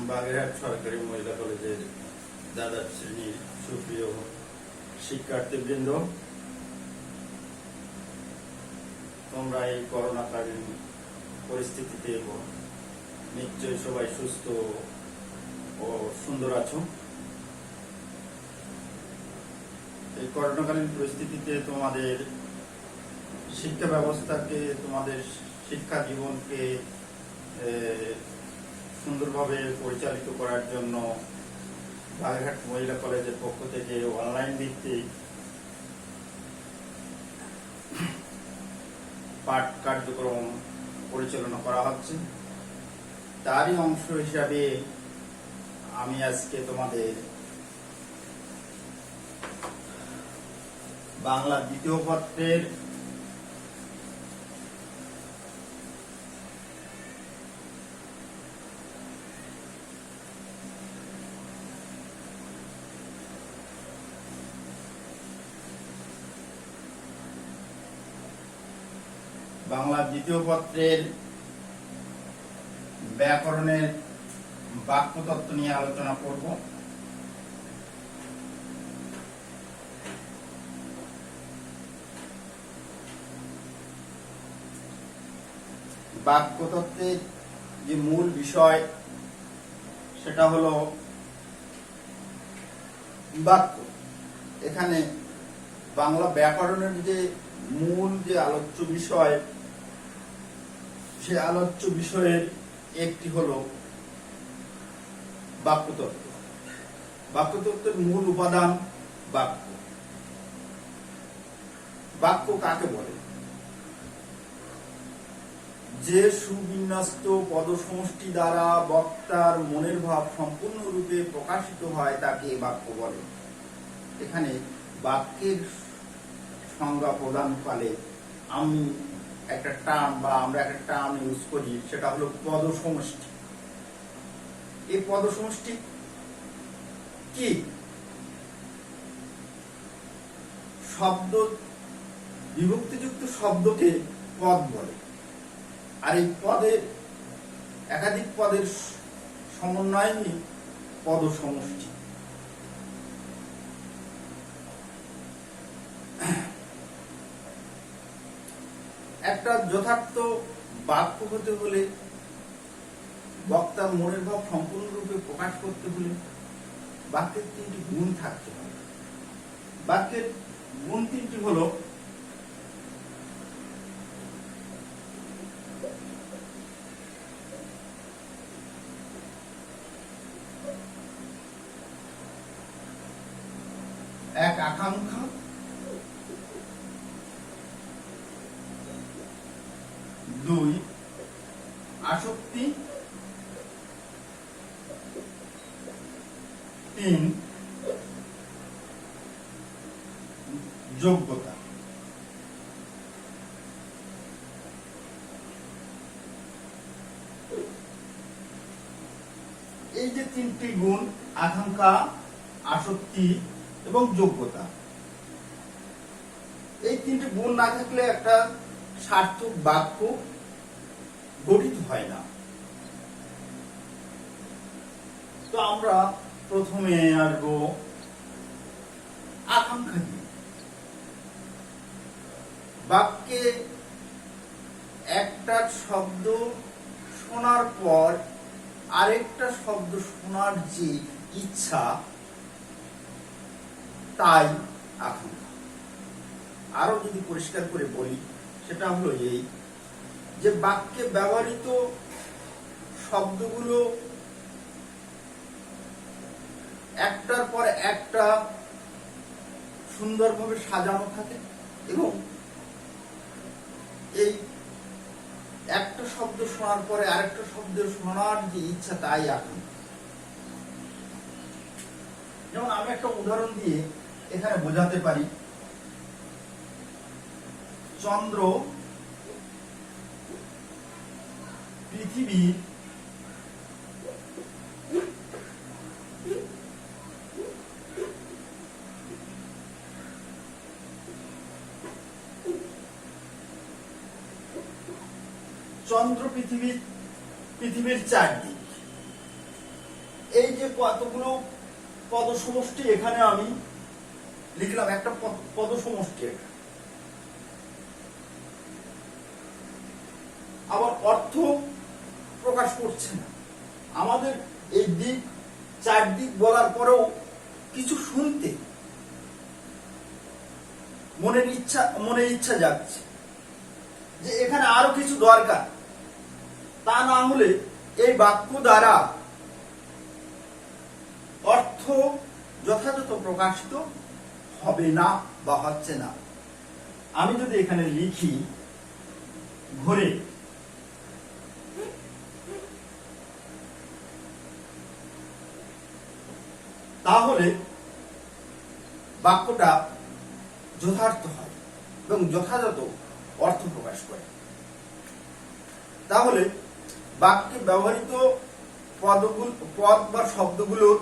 বাগেরহাট সরকারি মহিলা কলেজের দ্বাদশ শ্রেণীর সুপ্রিয় শিক্ষার্থীবৃন্দ, তোমরা এই করোনাকালীন পরিস্থিতিতে নিশ্চয়ই সবাই সুস্থ ও সুন্দর আছো। এই করোনাকালীন পরিস্থিতিতে তোমাদের শিক্ষা ব্যবস্থাকে, তোমাদের শিক্ষা জীবনকে সুন্দরভাবে পরিচালিত করার জন্য বাগেরহাট মহিলা কলেজের পক্ষ থেকে অনলাইন ভিত্তিক পাঠ কার্যক্রম পরিচালনা করা হচ্ছে। তারই অংশ হিসাবে আমি আজকে তোমাদের বাংলা দ্বিতীয় পত্রের ব্যাকরণের বাক্যতত্ত্ব নিয়ে আলোচনা করব। বাক্যতত্ত্বের যে মূল বিষয় সেটা হলো বাক্য। এখানে বাংলা ব্যাকরণের যে মূল যে আলোচ্য বিষয়, সে আলোচ্য বিষয়ের একটি হলো বাক্যতত্ত্ব। বাক্যতত্ত্বের মূল উপাদান বাক্য। বাক্য কাকে বলে? যে সুবিন্যস্ত পদসমষ্টি দ্বারা বক্তার মনের ভাব সম্পূর্ণরূপে প্রকাশিত হয় তাকে বাক্য বলে। এখানে বাক্যের সংজ্ঞা প্রদানকালে আমি একটা টার্ম বা আমরা একটা টার্ম ইউজ করি, সেটা হলো পদসমষ্টি। এই পদসমষ্টি কি? শব্দ, বিভক্তিযুক্ত শব্দকে পদ বলে। আর এই পদের একাধিক পদের সমন্বয়ই পদসমষ্টি। একটা যথার্থ বাক্য হতে হলে, বক্তার মনের ভাব সম্পূর্ণরূপে প্রকাশ করতে হলে বাক্যের তিনটি গুণ থাকতে হবে। বাক্যের গুণ তিনটি হলো এক, আকাঙ্ক্ষা; দুই, আসক্তি; তিন, যোগ্যতা। এই যে তিনটি গুণ, আকাঙ্ক্ষা, আসক্তি এবং যোগ্যতা, এই তিনটি গুণ না থাকলে একটা সার্থক বাক্য গঠিত হয় না। তো আমরা প্রথমে আসবো আকাঙ্ক্ষা দিয়ে। বাক্যে একটা শব্দ শোনার পর আরেকটা শব্দ শোনার যে ইচ্ছা, তাই আকাঙ্ক্ষা। আরো যদি পরিষ্কার করে বলি, সেটা হলো এই যে বাক্যে ব্যবহৃত শব্দগুলো একটার পর একটা সুন্দরভাবে সাজানো থাকে এবং এই একটা শব্দ শোনার পরে আরেকটা শব্দ শোনার যে ইচ্ছা, তাই আকাঙ্ক্ষা। যেমন আমি একটা উদাহরণ দিয়ে এখানে বোঝাতে পারি। চন্দ্র পৃথিবীর চন্দ্র পৃথিবীর চারদিক। যে কতগুলো পদ সমষ্টি এখানে আমি লিখলাম, একটা পদ সমষ্টি, আবার অর্থ প্রকাশ করছে না। আমাদের এই দিক চারদিক বলার পরেও কিছু শুনতে মনে ইচ্ছা যাচ্ছে যে এখানে আরো কিছু দরকার, তা না হলে এই বাক্য দ্বারা অর্থ যথাযথ প্রকাশিত হবে না বা হচ্ছে না। আমি যদি এখানে লিখি ঘরে, তাহলে বাক্যটা যথার্থ হয় এবং যথাযথ অর্থ প্রকাশ করে। তাহলে বাক্যে ব্যবহৃত পদ বা শব্দগুলোর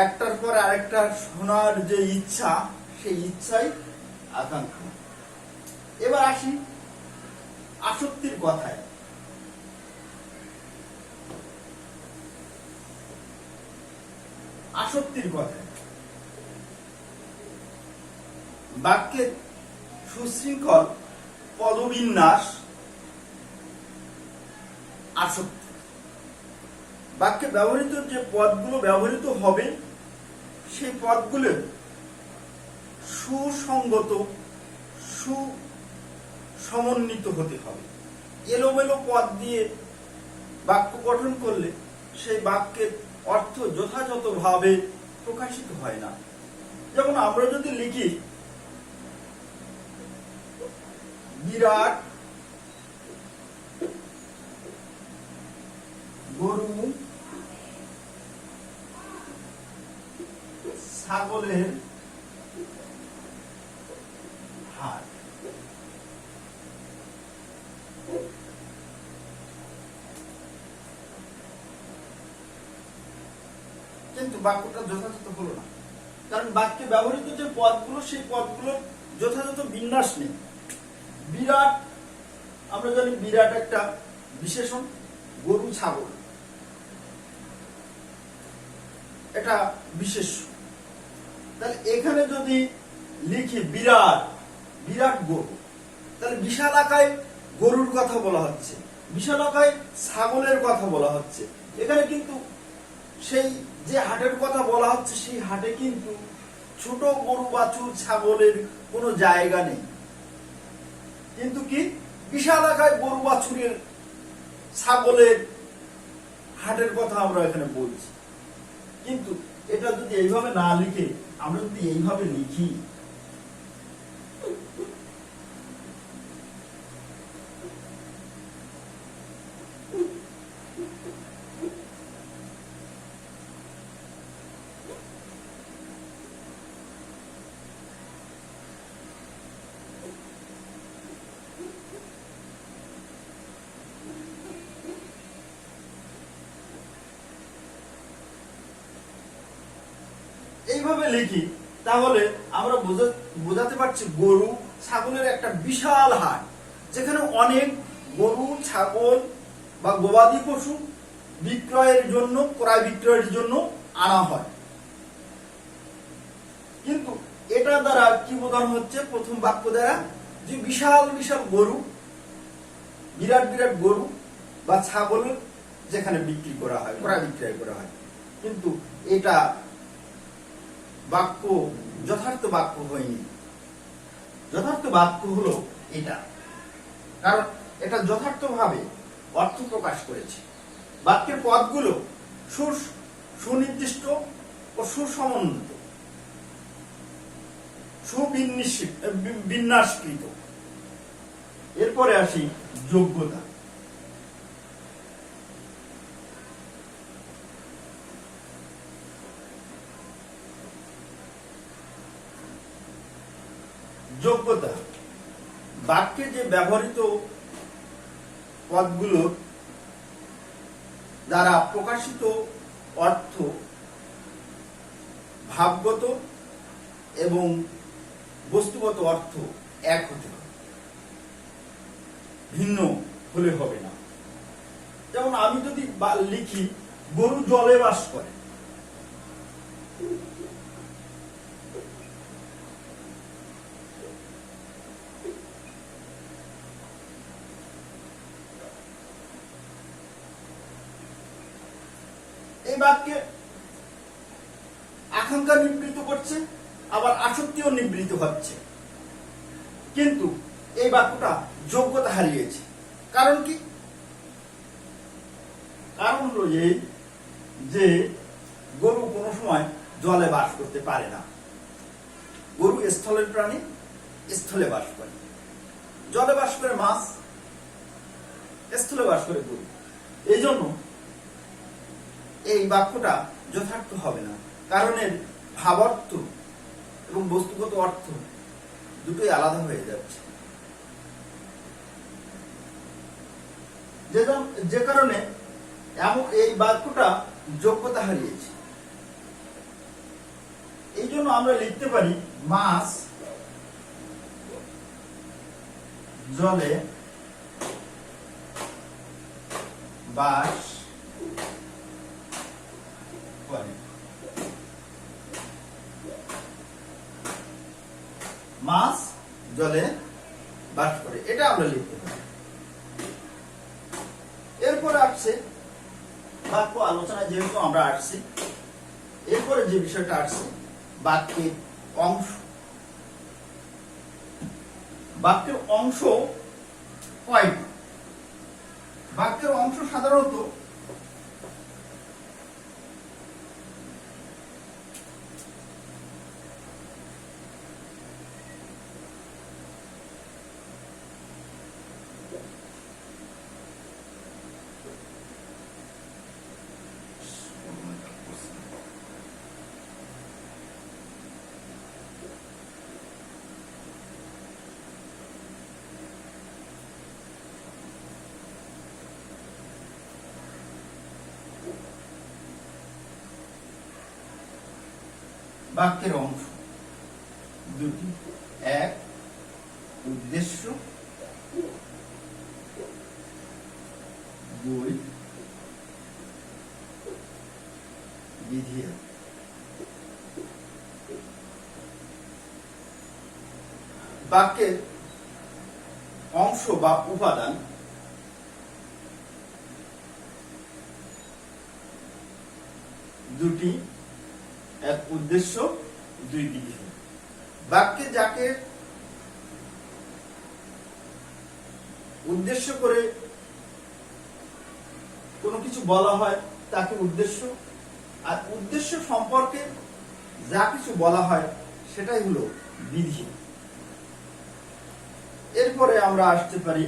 একটার পর আরেকটা শোনার যে ইচ্ছা, সেই ইচ্ছাই আকাঙ্ক্ষা। এবার আসি আসক্তির কথায়। আসক্তির কথায় বাক্যের সুশৃঙ্খল পদবিন্যাস আসক্তি। বাক্যে ব্যবহৃত যে পদগুলো ব্যবহৃত হবে, সেই পদগুলো সুসংগত, সুসমন্বিত হতে হবে। এলোমেলো পদ দিয়ে বাক্য গঠন করলে সেই বাক্যের অর্থ যথাযথভাবে প্রকাশিত হয় না। যেমন আমরা যদি লিখি বিরাট গরু ছাগলের হাট, কিন্তু বাক্যটা যথাযথ হলো না, কারণ বাক্যে ব্যবহৃত যে পদগুলো, সেই পদগুলোর যথাযথ বিন্যাস নেই। বিরাট, আমরা জানি বিরাট একটা বিশেষণ, গরু ছাগল এটা বিশেষ। তাহলে এখানে যদি লিখি বিরাট, বিরাট গরু, তাহলে বিশাল আকায় গরুর কথা বলা হচ্ছে, বিশাল আকায় ছাগলের কথা বলা হচ্ছে। এখানে কিন্তু সেই যে হাটের কথা বলা হচ্ছে, সেই হাটে কিন্তু ছোট গরু বাছুর ছাগলের কোনো জায়গা নেই, কিন্তু কি বিশাল আকায় গরু বাছুরের ছাগলের হাটের কথা আমরা এখানে বলছি। কিন্তু এটা যদি এইভাবে না লিখে আমরা যদি এইভাবে লিখি, এইভাবে লিখি, তাহলে আমরা বোঝাতে পারছি গরু ছাগলের একটা বিশাল হাট, যেখানে অনেক গরু ছাগল বা গবাদি পশু বিক্রয়ের জন্য, ক্রয় বিক্রয়ের জন্য আনা হয়। কিন্তু এটা দ্বারা কি বোঝানো হচ্ছে? প্রথম বাক্য দ্বারা যে বিশাল বিশাল গরু, বিরাট বিরাট গরু বা ছাগল যেখানে বিক্রি করা হয়, ক্রয় বিক্রয় করা হয়, কিন্তু এটা বাক্য যথার্থ বাক্য হয়নি। যথার্থ বাক্য হলো এটা, কারণ এটা যথার্থভাবে অর্থ প্রকাশ করেছে। বাক্যের পদগুলো সুনির্দিষ্ট ও সুসমন্বিত, সুবিন্যাসকৃত। এরপরে আসি যোগ্যতা। যোগ্যতা বাক্যে যে ব্যবহৃত পদগুলোর দ্বারা প্রকাশিত অর্থ ভাবগত এবং বস্তুগত অর্থ এক হতে হবে, ভিন্ন হলে হবে না। যেমন আমি যদি লিখি গরু জলে বাস করে, এই বাক্যে আকাঙ্ক্ষা নিবৃত করছে, আবার আসক্তিও নিবৃত হচ্ছে, কিন্তু এই বাক্যটা যোগ্যতা হারিয়েছে। কারণ কি? কারণ হলো এই যে গরু কোনো সময় জলে বাস করতে পারে না। গরু স্থলের প্রাণী, স্থলে বাস করে। জলে বাস করে মাছ, স্থলে বাস করে গরু। এই জন্য এই বাক্যটা যথার্থ হবে না, কারণ এর ভাবার্থ এবং বস্তুগত অর্থ দুটোই আলাদা হয়ে যাচ্ছে। যে কারণে এই বাক্যটা যোগ্যতা হারিয়েছে। এই জন্য আমরা লিখতে পারি মাছ জলে বাস করে। মাছ জলে বাস করে, এটা আমরা লিখতে পারি। এরপরে আসছে বাক্য আলোচনা, যেহেতু আমরা আসছি, এরপরে যে বিষয়টা আসছে বাক্যের অংশ। বাক্যের অংশ কয়টি? বাক্যের অংশ সাধারণত বাক্যের অংশ দুটি, এক উদ্দেশ্য, দুই বিধি। বাক্যের অংশ বা উপাদান দুটি, এক উদ্দেশ্য, দুই বিধি। বাক্যে যাকে উদ্দেশ্য করে কোনো কিছু বলা হয় তাকে উদ্দেশ্য, আর উদ্দেশ্য সম্পর্কে যা কিছু বলা হয় সেটাই হলো বিধি। এরপরে আমরা আসতে পারি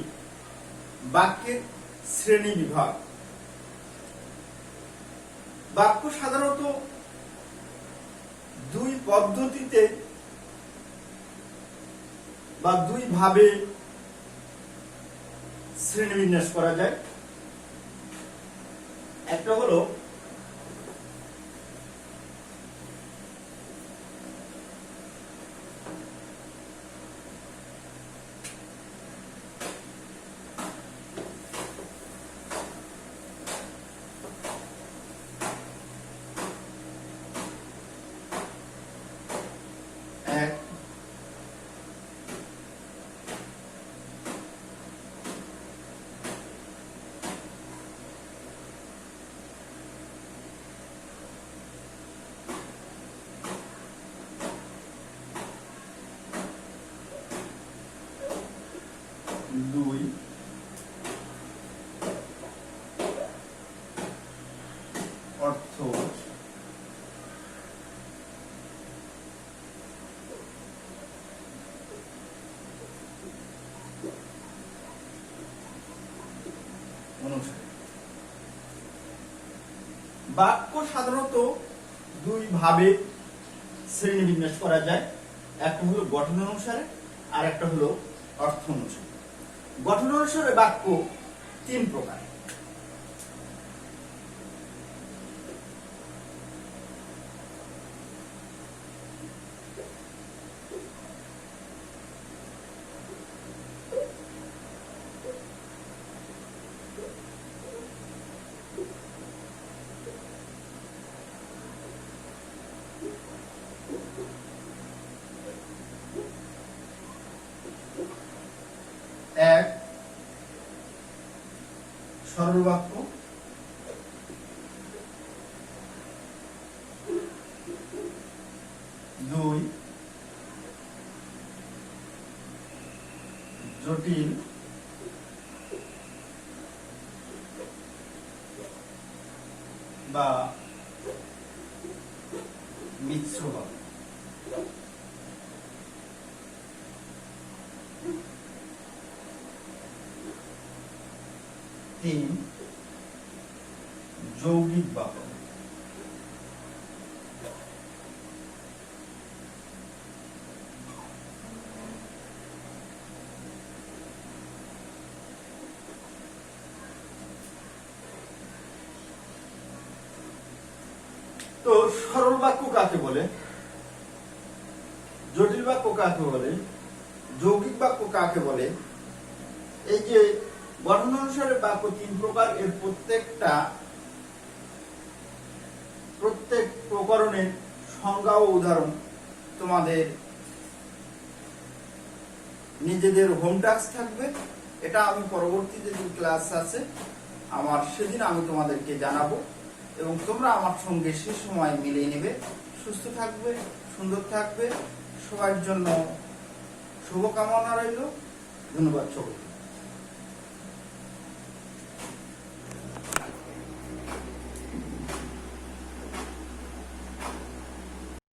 বাক্যের শ্রেণী বিভাগ। বাক্য সাধারণত দুই পদ্ধতিতে বা দুই ভাবে শ্রেণীবিন্যাস করা যায়। একটা হলো দুই অর্থ অনুসারে। বাক্য সাধারণত দুই ভাবে শ্রেণীবিন্যাস করা যায়। একটা হলো গঠন অনুসারে, আর একটা হলো অর্থ অনুসারে। গঠন অনুসারে বাক্য তিন প্রকার। সরল বাক্য, দুই জটিল বা মিশ্র বাক্য। তিন যৌগিক বাক্য। তো সরল বাক্য কাকে বলে, জটিল বাক্য কাকে বলে, যৌগিক বাক্য কাকে বলে? এই যে গঠন অনুসারে বাক্য তিন প্রকার, এর প্রত্যেক প্রকরণের সংজ্ঞা ও উদাহরণ তোমাদের নিজেদের হোম টাস্ক থাকবে। এটা আমি পরবর্তীতে যে ক্লাস আছে আমার, সেদিন আমি তোমাদেরকে জানাবো এবং তোমরা আমার সঙ্গে সে সময় মিলিয়ে নেবে। সুস্থ থাকবে, সুন্দর থাকবে, সবার জন্য শুভকামনা রইল। ধন্যবাদ সকলকে।